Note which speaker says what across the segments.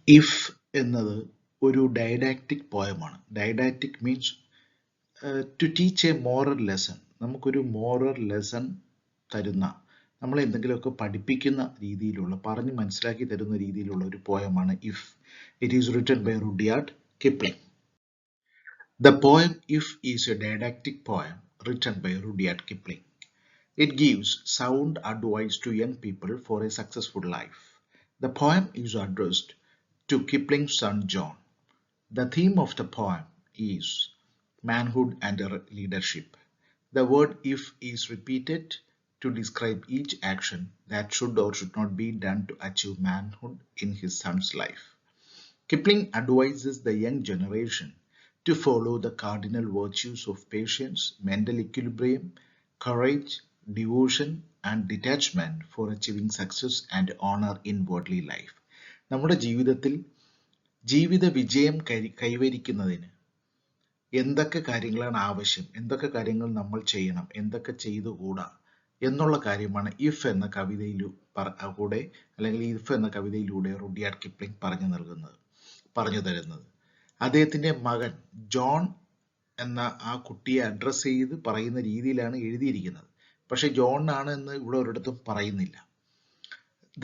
Speaker 1: If എന്നത് ഒരു didactic പോയമാണ്. Didactic means to teach a moral lesson. നമുക്കൊരു മോറൽ ലെസൺ തരുന്ന, നമ്മളെ എന്തെങ്കിലുമൊക്കെ പഠിപ്പിക്കുന്ന രീതിയിലുള്ള, പറഞ്ഞ് മനസ്സിലാക്കി തരുന്ന രീതിയിലുള്ള ഒരു പോയമാണ് If. It is written by Rudyard Kipling. The poem If is a didactic poem written by Rudyard Kipling. It gives sound advice to young people for a successful life. The poem is addressed to Kipling's son John. The theme of the poem is manhood and leadership. The word if is repeated to describe each action that should or should not be done to achieve manhood in his son's life. Kipling advises the young generation to follow the cardinal virtues of patience, mental equilibrium, courage, devotion, and detachment for achieving success and honor in worldly life. നമ്മുടെ ജീവിതത്തിൽ ജീവിത വിജയം കൈവരിക്കുന്നതിന് എന്തൊക്കെ കാര്യങ്ങളാണ് ആവശ്യം, എന്തൊക്കെ കാര്യങ്ങൾ നമ്മൾ ചെയ്യണം, എന്തൊക്കെ ചെയ്തുകൂടാ എന്നുള്ള കാര്യമാണ് ഇഫ് എന്ന കവിതയിലൂടെ അല്ലെങ്കിൽ ഇഫ് എന്ന കവിതയിലൂടെ റുഡിയാർഡ് കിപ്ലിംഗ് പറഞ്ഞു തരുന്നത്. അദ്ദേഹത്തിന്റെ മകൻ ജോൺ എന്ന ആ കുട്ടിയെ അഡ്രസ്സ് ചെയ്ത് പറയുന്ന രീതിയിലാണ് എഴുതിയിരിക്കുന്നത്. പക്ഷെ ജോൺ ആണ് എന്ന് ഇവിടെ ഒരിടത്തും പറയുന്നില്ല.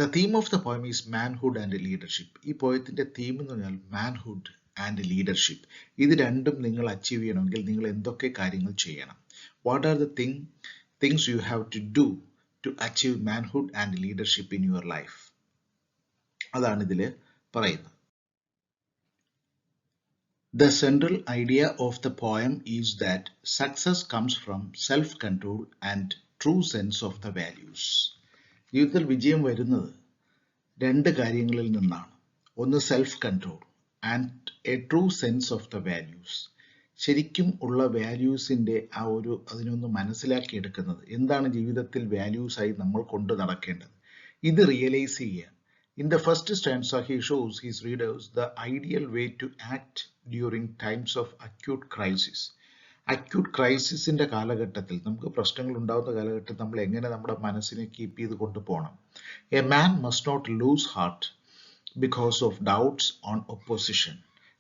Speaker 1: The theme of the poem is manhood and leadership. ഈ പോയത്തിന്റെ തീം എന്ന് പറഞ്ഞാൽ മാൻഹുഡ് ആൻഡ് ലീഡർഷിപ്പ്. ഇത് രണ്ടും നിങ്ങൾ അച്ചീവ് ചെയ്യണമെങ്കിൽ നിങ്ങൾ എന്തൊക്കെ കാര്യങ്ങൾ ചെയ്യണം? What are the things you have to do to achieve manhood and leadership in your life? അതാണ് ഇതിൽ പറയുന്നത്. The central idea of the poem is that success comes from self-control and true sense of the values. ജീവിതത്തിൽ വിജയം വരുന്നത് രണ്ട് കാര്യങ്ങളിൽ നിന്നാണ്. ഒന്ന് self control and A true sense of the values. ശരിക്കും ഉള്ള വാല്യൂസിൻ്റെ അതിനൊന്ന് മനസ്സിലാക്കിയെടുക്കുന്നത്, എന്താണ് ജീവിതത്തിൽ വാല്യൂസായി നമ്മൾ കൊണ്ടു നടക്കേണ്ടത്, ഇത് റിയലൈസ് ചെയ്യുക. In the first stanza, he shows his readers the ideal way to act during times of acute crisis. Acute ക്രൈസിസിന്റെ കാലഘട്ടത്തിൽ, നമുക്ക് പ്രശ്നങ്ങൾ ഉണ്ടാകുന്ന കാലഘട്ടത്തിൽ നമ്മൾ എങ്ങനെ നമ്മുടെ മനസ്സിനെ കീപ്പ് ചെയ്ത് കൊണ്ടുപോകണം. A man must not lose heart because of doubts on opposition.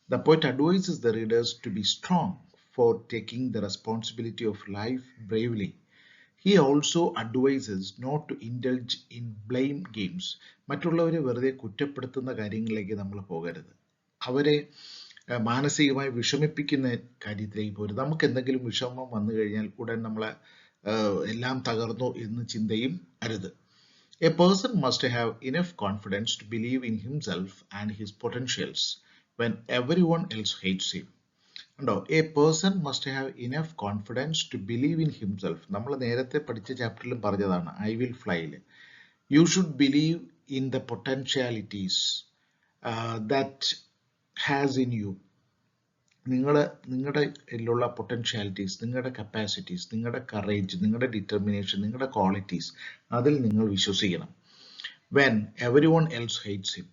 Speaker 1: The poet advises the readers to be strong for taking the responsibility of life bravely. He also advises not to indulge in blame games. മറ്റുള്ളവരെ വെറുതെ കുറ്റപ്പെടുത്തുന്ന കാര്യങ്ങളിലേക്ക് നമ്മൾ പോകരുത്. അവരെ മാനസികമായി വിഷമിപ്പിക്കുന്ന കാര്യത്തിലേക്ക് പോകരുത്. നമുക്ക് എന്തെങ്കിലും വിഷമം വന്നു കഴിഞ്ഞാൽ ഉടൻ നമ്മളെ എല്ലാം തകർന്നു എന്ന് ചിന്തയും അരുത്. A person must have enough confidence to believe in himself and his potentials when everyone else hates him. ഉണ്ടോ? A person must have enough confidence to believe in himself. നമ്മൾ നേരത്തെ പഠിച്ച ചാപ്റ്ററിലും പറഞ്ഞതാണ് ഐ വിൽ ഫ്ലൈയിൽ. You should believe in the potentialities that has in you. നിങ്ങളുടെ ഇതിലുള്ള potentialities, നിങ്ങളുടെ കപ്പാസിറ്റീസ്, നിങ്ങളുടെ കറേജ്, നിങ്ങളുടെ ഡിറ്റർമിനേഷൻ, നിങ്ങളുടെ ക്വാളിറ്റീസ്, അതിൽ നിങ്ങൾ വിശ്വസിക്കണം. When every one else hates him.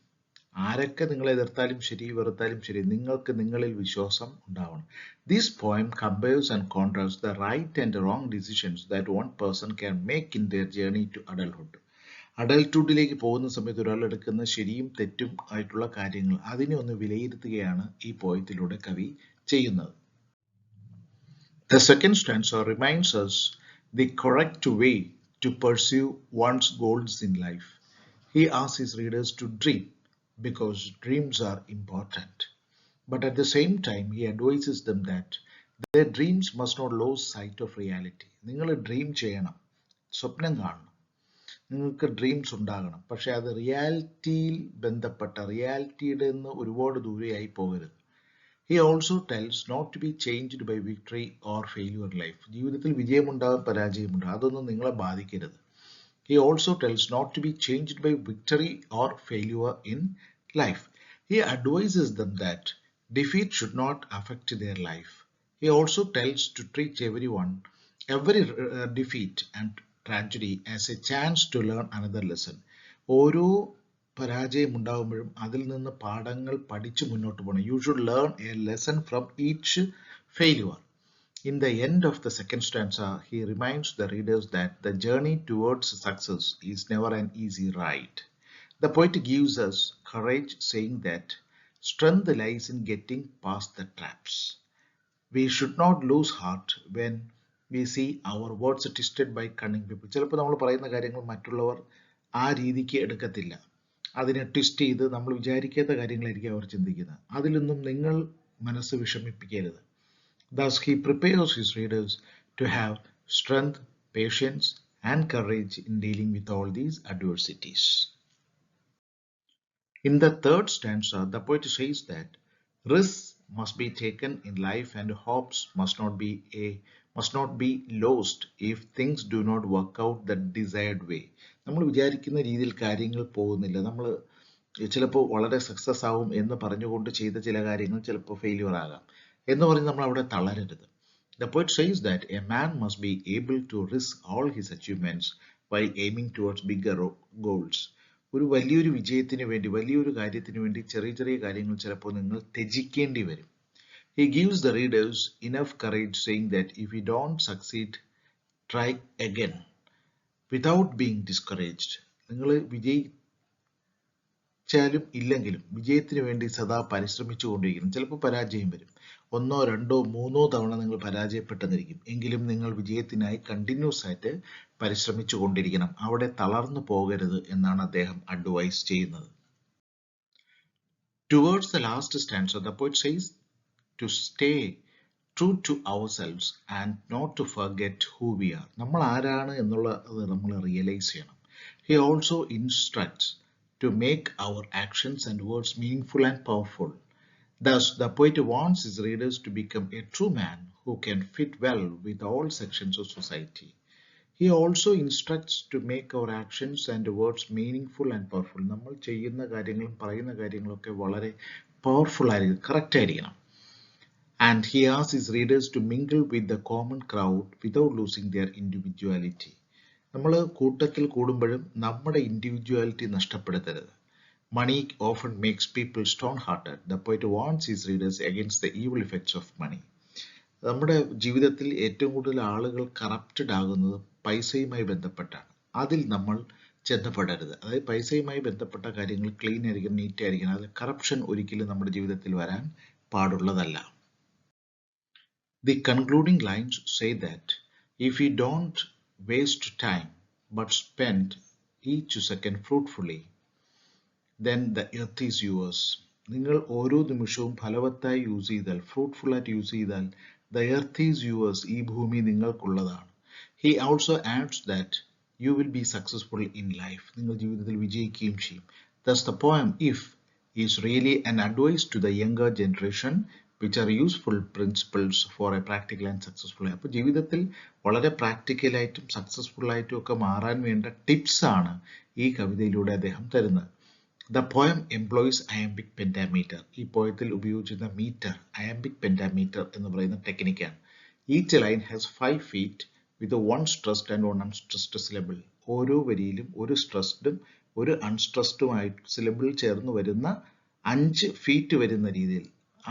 Speaker 1: ആരൊക്കെ നിങ്ങളെ എതിർത്താലും ശരി, വെറുത്താലും ശരി, നിങ്ങൾക്ക് നിങ്ങളിൽ വിശ്വാസം ഉണ്ടാവണം. This poem compares and contrast the right and wrong decisions that one person can make in their journey to adulthood. അഡൽട്ട്ഹുഡിലേക്ക് പോകുന്ന സമയത്ത് ഒരാൾ എടുക്കുന്ന ശരിയും തെറ്റും ആയിട്ടുള്ള കാര്യങ്ങൾ, അതിനെ ഒന്ന് വിലയിരുത്തുകയാണ് ഈ പോയത്തിലൂടെ കവി ചെയ്യുന്നത്. The second stanza reminds us the correct way to pursue one's goals in life. He asks his readers to dream because dreams are important. But at the same time, he advises them that their dreams must not lose sight of reality. നിങ്ങൾ dream ചെയ്യണം, സ്വപ്നം കാണണം, നിങ്ങൾക്ക് dreams ഉണ്ടാകണം. പക്ഷെ അത് റിയാലിറ്റിയിൽ ബന്ധപ്പെട്ട, റിയാലിറ്റിയുടെ നിന്ന് ഒരുപാട് ദൂരെയായി പോകരുത്. He also tells not to be changed by victory or failure in life. ജീവിതത്തിൽ വിജയമുണ്ടാകും, പരാജയമുണ്ടാകും, അതൊന്നും നിങ്ങളെ ബാധിക്കരുത്. He also tells not to be changed by victory or failure in life. He advises them that defeat should not affect their life. He also tells to treat every defeat and tragedy as a chance to learn another lesson. ഓരോ പരാജയം ഉണ്ടാകുമ്പോഴും അതിൽ നിന്ന് പാഠങ്ങൾ പഠിച്ച് മുന്നോട്ട് പോകണം. You should learn A lesson from each failure. In the end of the second stanza, he reminds the readers that the journey towards success is never an easy ride. The poet gives us courage, saying that strength lies in getting past the traps. We should not lose heart when we see our words twisted by cunning people. ചിലപ്പോൾ നമ്മൾ പറയുന്ന കാര്യങ്ങൾ മറ്റുള്ളവർ ആ രീതിക്ക് എടുക്കത്തില്ല. അതിനെ twist ചെയ്ത് നമ്മൾ വിചാരിക്കാത്ത കാര്യങ്ങളായിരിക്കും അവർ ചിന്തിക്കുന്നത്. അതിലൊന്നും നിങ്ങൾ മനസ്സ് വിഷമിപ്പിക്കരുത്. Thus he prepares his readers to have strength, patience and courage in dealing with all these adversities. In the third stanza, the poet says that risks must be taken in life and hopes must not be lost if things do not work out the desired way. നമ്മൾ വിചാരിക്കുന്ന രീതിയിൽ കാര്യങ്ങൾ പോകുന്നില്ല. നമ്മൾ ചിലപ്പോൾ വളരെ success ആവും എന്ന് പറഞ്ഞുകൊണ്ട് ചെയ്ത ചില കാര്യങ്ങൾ ചിലപ്പോൾ ഫെയിലിയർ ആകാം എന്ന് പറഞ്ഞ് നമ്മൾ അവിടെ തളരരുത്. The poet says that a man must be able to risk all his achievements while aiming towards bigger goals. ഒരു വലിയൊരു വിജയത്തിന് വേണ്ടി, വലിയൊരു കാര്യത്തിന് വേണ്ടി ചെറിയ ചെറിയ കാര്യങ്ങൾ ചിലപ്പോൾ നിങ്ങൾ ത്യജിക്കേണ്ടി വരും. He gives the readers enough courage, saying that if we don't succeed, try again without being discouraged. നിങ്ങൾ വിജയിച്ചാലും ഇല്ലെങ്കിലും വിജയത്തിന് വേണ്ടി സദാ പരിശ്രമിച്ചു കൊണ്ടിരിക്കണം. ചിലപ്പോൾ പരാജയം വരും. 1, 2, 3 തവണ നിങ്ങൾ പരാജയപ്പെട്ടെന്നിരിക്കും. എങ്കിലും നിങ്ങൾ വിജയത്തിനായി കണ്ടിന്യൂസ് ആയിട്ട് പരിശ്രമിച്ചു കൊണ്ടിരിക്കണം. അവിടെ തളർന്നു പോകരുത് എന്നാണ് അദ്ദേഹം അഡ്വൈസ് ചെയ്യുന്നത്. Towards the last stanza, the poet says to stay true to ourselves and not to forget who we are. നമ്മൾ ആരാണ് എന്നുള്ളത് നമ്മൾ റിയലൈസ് ചെയ്യണം. He also instructs to make our actions and words meaningful and powerful. Thus, the poet wants his readers to become a true man who can fit well with all sections of society. He also instructs to make our actions and words meaningful and powerful. നമ്മൾ ചെയ്യുന്ന കാര്യങ്ങളും പറയുന്ന കാര്യങ്ങളൊക്കെ വളരെ powerful ആയിരിക്കും, correct ആയിരിക്കണം. And he asks his readers to mingle with the common crowd without losing their individuality. നമ്മൾ കൂട്ടത്തിൽ കൂടുമ്പോഴും നമ്മുടെ ഇൻഡിവിജ്വാലിറ്റി നഷ്ടപ്പെടുത്തരുത്. Money often makes people stone-hearted. The poet warns his readers against the evil effects of money. നമ്മുടെ ജീവിതത്തിൽ ഏറ്റവും കൂടുതൽ ആളുകൾ കറപ്റ്റഡ് ആകുന്നത് പൈസയുമായി ബന്ധപ്പെട്ടാണ്. അതിൽ നമ്മൾ ചെന്നപ്പെടരുത്. അതായത് പൈസയുമായി ബന്ധപ്പെട്ട കാര്യങ്ങൾ ക്ലീൻ ആയിരിക്കണം, നീറ്റ് ആയിരിക്കണം. അതിൽ കറപ്ഷൻ ഒരിക്കലും നമ്മുടെ ജീവിതത്തിൽ വരാൻ പാടുള്ളതല്ല. The concluding lines say that if we don't waste time but spend each second fruitfully, then the earth is yours. നിങ്ങൾ ഓരോ നിമിഷവും ഫലവത്തായി യൂസ് ചെയ്താൽ, ഫ്രൂട്ട്ഫുൾ ആയിട്ട് യൂസ് ചെയ്താൽ, the earth is yours, ഈ ഭൂമി നിങ്ങൾക്കുള്ളതാണ്. He also adds that you will be successful in life. നിങ്ങൾ ജീവിതത്തിൽ വിജയിക്കുകയും ചെയ്യും. Thus the poem If is really an advice to the younger generation which are useful principles for a practical and successful life. അപ്പോൾ ജീവിതത്തിൽ വളരെ പ്രാക്ടിക്കലായിട്ടും successful ആയിട്ടും ഒക്കെ മാറാൻ വേണ്ട ടിപ്സ് ആണ് ഈ കവിതയിലൂടെ അദ്ദേഹം തരുന്നത്. The poem employs iambic pentameter. ഈ പോയത്തിൽ ഉപയോഗിച്ചിരുന്ന മീറ്റർ iambic pentameter എന്ന് പറയുന്ന ടെക്നിക്കാണ്. Each line has 5 feet with one stressed and one unstressed syllable. ഓരോ വരിയിലും ഒരു സ്ട്രെസ്ഡും ഒരു അൺസ്ട്രെസ്ഡുമായി സിലബിൾ ചേർന്ന് വരുന്ന 5 ഫീറ്റ് വരുന്ന രീതിയിൽ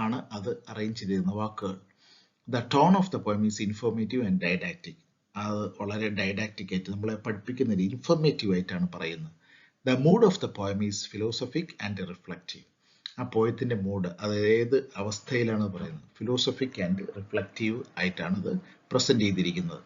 Speaker 1: ആണ് അത് അറേഞ്ച് ചെയ്തിരുന്ന വാക്കുകൾ. The tone of the poem is informative and didactic. അത് വളരെ ഡൈഡാക്റ്റിക് ആയിട്ട് നമ്മളെ പഠിപ്പിക്കുന്ന രീതി ഇൻഫോർമേറ്റീവ് ആയിട്ടാണ് പറയുന്നത്. The mood of the poem is philosophic and reflective. ആ പോയത്തിന്റെ മൂഡ് അത് ഏത് അവസ്ഥയിലാണ് പറയുന്നത്, ഫിലോസഫിക് ആൻഡ് റിഫ്ലക്റ്റീവ് ആയിട്ടാണ് ഇത് പ്രസന്റ് ചെയ്തിരിക്കുന്നത്.